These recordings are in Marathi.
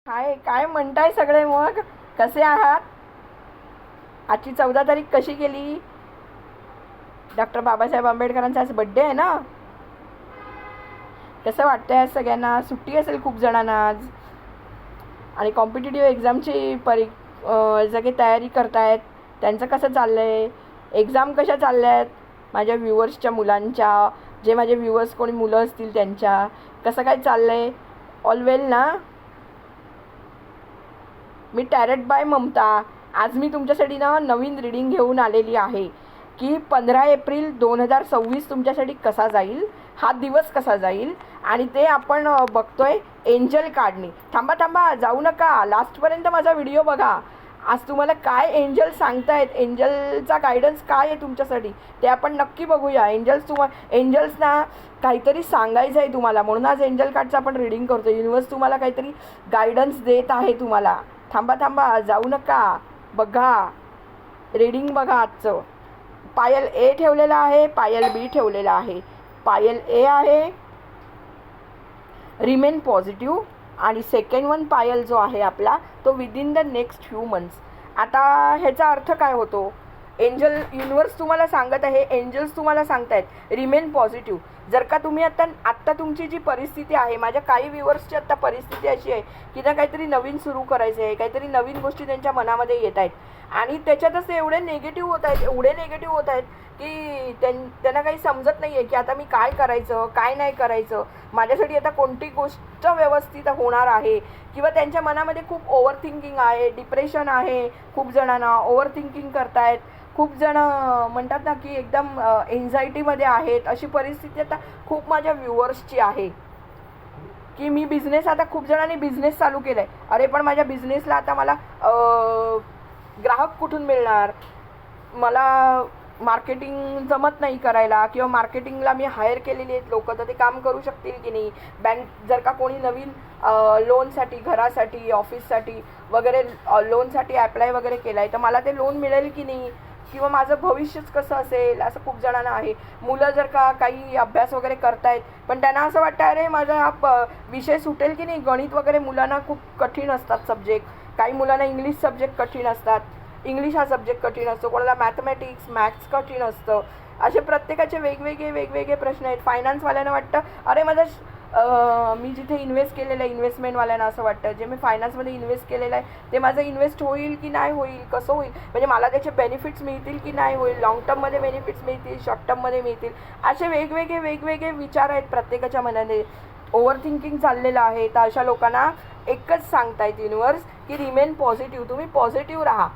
काय काय म्हणताय सगळे मग? कसे आहात? आजची 14 तारीख कशी गेली? डॉक्टर बाबासाहेब आंबेडकरांचा आज बड्डे आहे ना. कसं वाटतंय आज सगळ्यांना? सुट्टी असेल खूप जणांना आज. आणि कॉम्पिटिटिव्ह एक्झामची सगळे तयारी करतायत. त्यांचं कसं चाललंय? एक्झाम कशा चालल्या आहेत माझ्या व्ह्युअर्सच्या मुलांच्या? जे माझे व्ह्युअर्स कोणी मुलं असतील त्यांच्या कसं काय चाललंय? ऑल वेल ना? मी टॅरेट बाय ममता. आज मी तुमच्यासाठी ना नवीन रीडिंग घेऊन आलेली आहे की 15 एप्रिल 2026 तुमच्यासाठी कसा जाईल, हा दिवस कसा जाईल. आणि ते आपण बघतोय एंजल कार्डनी. थांबा थांबा, जाऊ नका, लास्टपर्यंत माझा व्हिडिओ बघा. आज तुम्हाला काय एंजल सांगतायत, एंजलचा गायडन्स काय आहे तुमच्यासाठी ते आपण नक्की बघूया. एंजल्सना काहीतरी सांगायचं आहे तुम्हाला, म्हणून आज एंजल कार्डचं आपण रीडिंग करतो. युनिवर्स तुम्हाला काहीतरी गायडन्स देत आहे तुम्हाला. थांबा थांबा, जाऊ नका, बघा रीडिंग बघा आजचं. पायल ए ठेवलेला आहे, पायल बी ठेवलेला आहे. पायल ए आहे रिमेन पॉझिटिव्ह, आणि सेकंड वन पायल जो आहे आपला तो within the next few months. आता ह्याचा अर्थ काय होतो? एंजल युनिवर्स तुम्हाला सांगत आहे, एंजल्स तुम्हाला सांगतायत रिमेन पॉझिटिव्ह. जर का तुम्ही आत्ता तुमची जी परिस्थिती आहे, माझ्या काही व्ह्युअर्सची आत्ता परिस्थिती अशी आहे की ना काहीतरी नवीन सुरू करायचं आहे, काहीतरी नवीन गोष्टी त्यांच्या मनामध्ये येत आहेत आणि त्याच्यातच एवढे निगेटिव्ह होत आहेत की त्यांना काही समजत नाही आहे की आता मी काय करायचं, काय नाही करायचं, माझ्यासाठी आता कोणती गोष्ट व्यवस्थित होणार आहे. किंवा त्यांच्या मनामध्ये खूप ओव्हर थिंकिंग आहे, डिप्रेशन आहे. खूप जणांना ओव्हर थिंकिंग करतायत. खूप जण म्हणतात ना की एकदम एन्झायटीमध्ये आहेत. अशी परिस्थिती आता खूप माझ्या व्ह्युअर्सची आहे की मी बिझनेस, आता खूप जणांनी बिझनेस चालू केला आहे. अरे पण माझ्या बिझनेसला आता मला ग्राहक कुठून मिळणार, मला मार्केटिंग जमत नाही करायला, किंवा मार्केटिंगला मी हायर केलेली आहेत लोक, तर ते काम करू शकतील की नाही. जर का कोणी नवीन लोनसाठी, घरासाठी, ऑफिससाठी वगैरे लोनसाठी ॲप्लाय वगैरे केला आहे, तर मला ते लोन मिळेल की नाही, किंवा माझं भविष्यच कसं असेल, असं खूप जणांना आहे. मुलं जर का काही अभ्यास वगैरे करतायत पण त्यांना असं वाटतं अरे माझा हा विषय सुटेल की नाही. गणित वगैरे मुलांना खूप कठीण असतात सब्जेक्ट. काही मुलांना इंग्लिश सब्जेक्ट कठीण असतात, इंग्लिश हा सब्जेक्ट कठीण असतो, कोणाला मॅथमॅटिक्स, मॅथ्स कठीण असतं. असे प्रत्येकाचे वेगवेगळे प्रश्न आहेत. फायनान्सवाल्यांना वाटतं अरे मी जिथे इन्व्हेस्ट केलेलं आहे, इन्व्हेस्टमेंटवाल्यांना असं वाटतं जे मी फायनान्समध्ये इन्व्हेस्ट केलेलं आहे ते माझं इन्व्हेस्ट होईल की नाही होईल, कसं होईल, म्हणजे मला त्याचे बेनिफिट्स मिळतील की नाही होईल, लॉंग टर्ममध्ये बेनिफिट्स मिळतील, शॉर्ट टर्ममध्ये मिळतील. असे वेगवेगळे विचार आहेत प्रत्येकाच्या मनाने. ओव्हर थिंकिंग चाललेलं आहे. तर अशा लोकांना एकच सांगतायत युनिवर्स की रिमेन पॉझिटिव्ह. तुम्ही पॉझिटिव्ह राहा.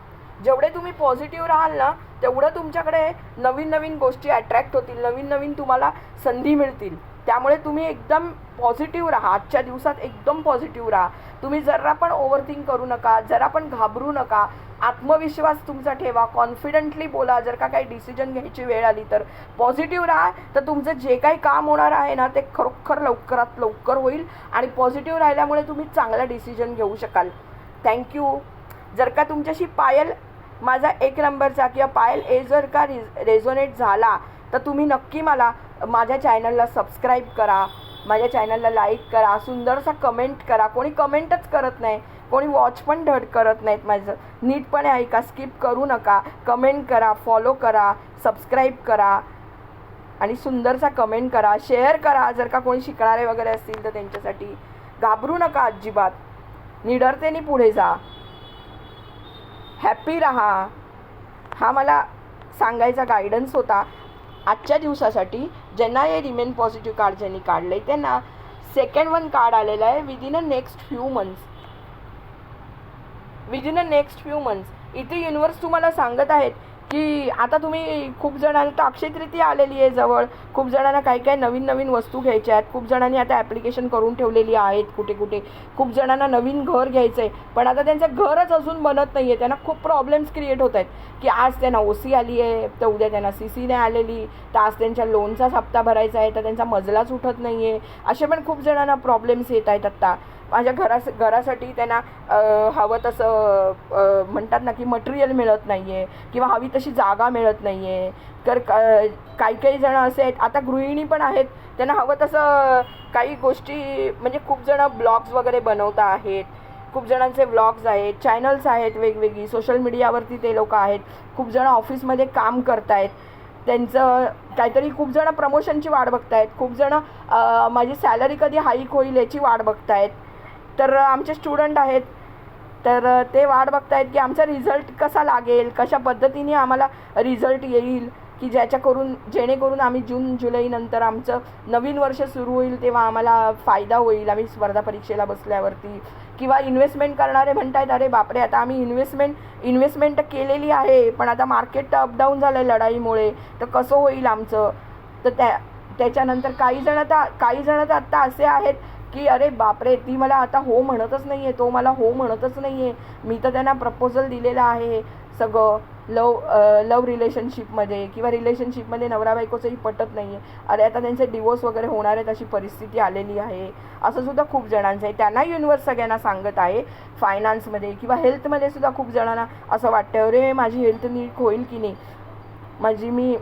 जेवढे तुम्ही पॉझिटिव्ह राहाल ना तेवढं तुमच्याकडे नवीन नवीन गोष्टी अट्रॅक्ट होतील, नवीन नवीन तुम्हाला संधी मिळतील. त्यामुळे तुम्ही एकदम पॉझिटिव्ह राहा. आजच्या दिवसात एकदम पॉझिटिव्ह राहा. तुम्ही जरा पण ओव्हरथिंक करू नका, जरा पण घाबरू नका. आत्मविश्वास तुमचा ठेवा, कॉन्फिडंटली बोला. जर का काही डिसिजन घ्यायची वेळ आली तर पॉझिटिव्ह राहा. तर तुमचं जे काही काम होणार आहे ना ते खरोखर लवकरात लवकर होईल. आणि पॉझिटिव्ह राहिल्यामुळे तुम्ही चांगला डिसिजन घेऊ शकाल. थँक्यू. जर का तुमच्याशी पायल माझा 1 नंबरचा किंवा पायल ए जर का रेझोनेट झाला तर तुम्ही नक्की मला माझ्या चॅनलला सबस्क्राईब करा, माझ्या चॅनलला लाईक करा, सुंदरसा कमेंट करा. कोणी कमेंटच करत नाही, कोणी वॉच पण धड करत नाहीत. माझं नीटपणे ऐका, स्किप करू नका. कमेंट करा, फॉलो करा, सबस्क्राईब करा आणि सुंदरसा कमेंट करा, शेअर करा. जर का कोणी शिकणारे वगैरे असतील तर त्यांच्यासाठी. घाबरू नका अजिबात, निडरतेने पुढे जा, हॅप्पी राहा. हा मला सांगायचा गायडन्स होता आजच्या दिवसासाठी. ज्यांना हे रिमेन पॉझिटिव्ह कार्ड ज्यांनी काढलं आहे त्यांना सेकंड वन कार्ड आलेला आहे विदिन अ नेक्स्ट फ्यू मंथ्स. इथे युनिवर्स तुम्हाला सांगत आहेत की आता तुम्ही, खूप जणांना तर अक्षय तृतीया आलेली आहे जवळ, खूप जणांना काही नवीन वस्तू घ्यायच्या आहेत. खूप जणांनी आता ॲप्लिकेशन करून ठेवलेली आहेत कुठे. खूप जणांना नवीन घर घ्यायचं आहे पण आता त्यांचं घरच अजून बनत नाही आहे. त्यांना खूप प्रॉब्लेम्स क्रिएट होत आहेत की आज त्यांना OC आली आहे तर उद्या त्यांना CC नाही आलेली, तर आज त्यांच्या लोनचाच हप्ता भरायचा आहे तर त्यांचा मजलाच उठत नाही आहे. असे पण खूप जणांना प्रॉब्लेम्स येत आहेत. आत्ता माझ्या घरासाठी त्यांना हवं तसं म्हणतात ना की मटेरियल मिळत नाही आहे, किंवा हवी तशी जागा मिळत नाही आहे. तर काही जण असे आहेत, आता गृहिणी पण आहेत, त्यांना हवं तसं काही गोष्टी, म्हणजे खूप जण ब्लॉग्स वगैरे बनवता आहेत, खूप जणांचे व्लॉग्स आहेत, चॅनल्स आहेत वेगवेगळी, सोशल मीडियावरती ते लोक आहेत. खूप जण ऑफिसमध्ये काम करतायत, त्यांचं काहीतरी, खूप जण प्रमोशनची वाट बघतायत, खूप जण माझी सॅलरी कधी हाईक होईल याची वाट बघतायत. तर आमचे स्टुडंट आहेत, तर ते वाट बघतायत की आमचा रिझल्ट कसा लागेल, कशा पद्धतीने आम्हाला रिझल्ट येईल, की जेणेकरून आम्ही जून जुलैनंतर आमचं नवीन वर्ष सुरू होईल तेव्हा आम्हाला फायदा होईल, आम्ही स्पर्धा परीक्षेला बसल्यावरती. किंवा इन्व्हेस्टमेंट करणारे म्हणतायत, अरे बापरे, आता आम्ही इन्व्हेस्टमेंट केलेली आहे, पण आता मार्केट अपडाऊन झालं आहे लढाईमुळे, तर कसं होईल आमचं. तर त्याच्यानंतर काही जण तर आत्ता असे आहेत की अरे बापरे, ती मला आता हो म्हणतच नाही आहे, तो मला हो म्हणतच नाही आहे, मी तर त्यांना प्रपोजल दिलेलं आहे सगळं, लव रिलेशनशिपमध्ये किंवा रिलेशनशिपमध्ये नवरा बायकोचंही पटत नाही आहे, अरे आता त्यांचे डिवोर्स वगैरे होणार आहेत अशी परिस्थिती आलेली आहे. असं सुद्धा खूप जणांचं आहे. त्यांना युनिवर्स सगळ्यांना सांगत आहे. फायनान्समध्ये किंवा हेल्थमध्ये सुद्धा खूप जणांना असं वाटतं, अरे माझी हेल्थ नीट होईल की नाही, मी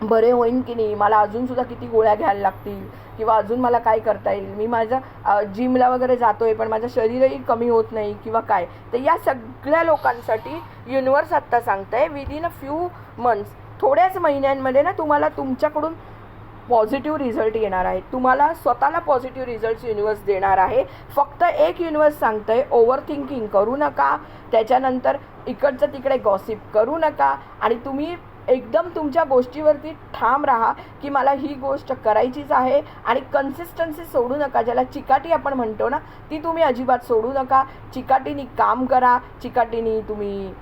बरे होईन की नाही, मला अजूनसुद्धा किती गोळ्या घ्यायला लागतील किंवा अजून मला काय करता येईल, मी माझ्या जिमला वगैरे जातो आहे पण माझं शरीरही कमी होत नाही किंवा काय. तर या सगळ्या लोकांसाठी युनिवर्स आत्ता सांगतं आहे विदिन अ फ्यू मंथ्स, थोड्याच महिन्यांमध्ये ना तुम्हाला तुमच्याकडून पॉझिटिव्ह रिझल्ट येणार आहे. तुम्हाला स्वतःला पॉझिटिव्ह रिझल्ट्स युनिवर्स देणार आहे. फक्त एक युनिवर्स सांगतं आहे, ओव्हर थिंकिंग करू नका, त्याच्यानंतर इकडचं तिकडे गॉसिप करू नका, आणि तुम्ही एकदम तुमच्या गोष्टीवरती ठाम राहा की मला ही गोष्ट करायचीच आहे. आणि कन्सिस्टन्सी सोडू नका, ज्याला चिकाटी आपण म्हणतो ना, ती तुम्ही अजिबात सोडू नका. चिकाटीनी काम करा, चिकाटीनी तुम्ही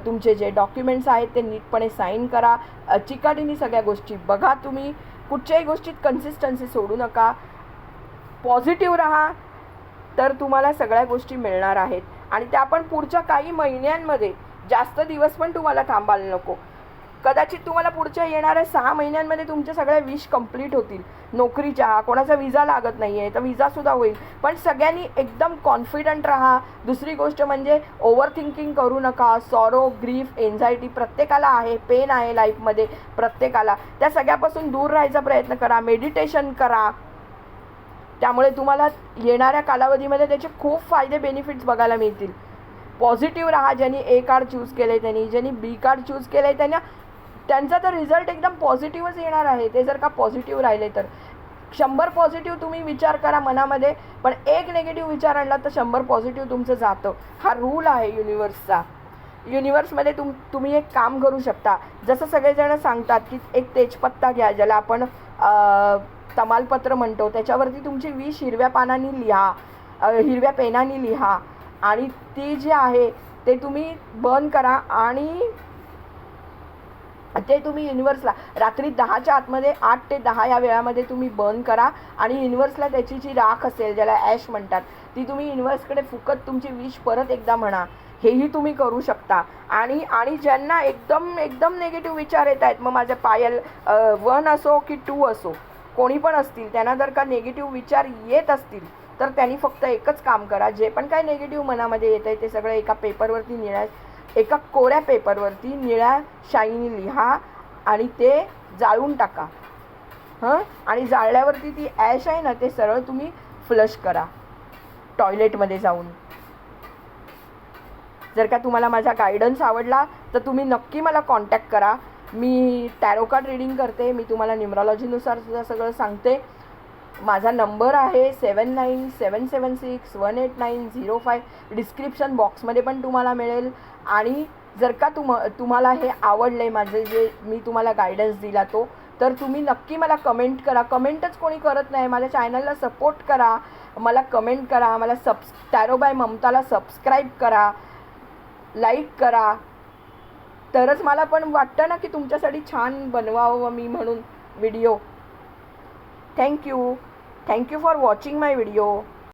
तुमचे जे डॉक्युमेंट्स आहेत ते नीटपणे साईन करा, चिकाटीनी सगळ्या गोष्टी बघा. तुम्ही कुठच्याही गोष्टीत कन्सिस्टन्सी सोडू नका, पॉझिटिव्ह राहा, तर तुम्हाला सगळ्या गोष्टी मिळणार आहेत. आणि त्या पण पुढच्या काही महिन्यांमध्ये, जास्त दिवस पण तुम्हाला थांबायला नको. कदाचित तुम्हाला पुढच्या येणाऱ्या 6 महिन्यांमध्ये तुमच्या सगळ्या विश कंप्लीट होतील. नोकरीच्या, कोणाचा विजा लागत नाही आहे तर विजासुद्धा होईल. पण सगळ्यांनी एकदम कॉन्फिडंट राहा. दुसरी गोष्ट म्हणजे ओव्हर थिंकिंग करू नका. सॉरो, ग्रीफ, एन्झायटी प्रत्येकाला आहे, पेन आहे लाईफमध्ये प्रत्येकाला. त्या सगळ्यापासून दूर राहायचा प्रयत्न करा, मेडिटेशन करा. त्यामुळे तुम्हाला येणाऱ्या कालावधीमध्ये त्याचे खूप फायदे, बेनिफिट्स बघायला मिळतील. पॉझिटिव्ह राहा. ज्यांनी ए कार्ड चूज केलं आहे त्यांनी, ज्यांनी बी कार्ड चूज केलं आहे त्यांचा तर रिझल्ट एकदम पॉझिटिव्हच येणार आहे. ते जर का पॉझिटिव्ह राहिले तर 100 पॉझिटिव्ह तुम्ही विचार करा मनामध्ये, पण एक निगेटिव्ह विचार आणला तर 100 पॉझिटिव्ह तुमचं जातं. हा रूल आहे युनिवर्सचा. युनिवर्समध्ये तुम्ही एक काम करू शकता. जसं सगळेजण सांगतात की एक तेजपत्ता घ्या, ज्याला आपण तमालपत्र म्हणतो, त्याच्यावरती तुमची 20 हिरव्या पानांनी लिहा, हिरव्या पेनाने लिहा, आणि ती जे आहे ते तुम्ही बर्न करा, आणि ते तुम्ही युनिवर्सला रात्री 10च्या आतमध्ये 8 ते 10 या वेळामध्ये तुम्ही बर्न करा. आणि युनिवर्सला त्याची जी राख असेल, ज्याला ॲश म्हणतात, ती तुम्ही युनिवर्सकडे फुकत तुमची विश परत एकदा म्हणा. हेही तुम्ही करू शकता. आणि ज्यांना एकदम नेगेटिव्ह विचार येत आहेत, मग माझे पायल 1 असो की 2 असो, कोणी पण असतील, त्यांना जर का नेगेटिव्ह विचार येत असतील तर त्यांनी फक्त एकच काम करा, जे पण काय नेगेटिव्ह मनामध्ये येत आहे ते सगळं एका पेपरवरती एका कोऱ्या पेपरवरती निळ्या शाईनी लिहा आणि ते जाळून टाका. आणि जाळल्यावरती ती ॲश आहे ना, ते सरळ तुम्ही फ्लश करा टॉयलेटमध्ये जाऊन. जर का तुम्हाला माझा गायडन्स आवडला तर तुम्ही नक्की मला कॉन्टॅक्ट करा. मी टॅरो कार्ड रीडिंग करते, मी तुम्हाला न्यूमरॉलॉजीनुसार सुद्धा सगळं सांगते. माझा नंबर आहे 7977618905. डिस्क्रिप्शन बॉक्समध्ये पण तुम्हाला मिळेल. आणि जर का तुम्हाला हे आवडलं माझं जे मी तुम्हाला गायडन्स दिला तो, तर तुम्ही नक्की मला कमेंट करा. कमेंटच कोणी करत नाही. माझ्या चॅनलला सपोर्ट करा, मला कमेंट करा, मला टॅरो बाय ममताला सबस्क्राईब करा, लाईक करा. तरच मला पण वाटतं ना की तुमच्यासाठी छान बनवावं मी म्हणून video. Thank you for watching my video.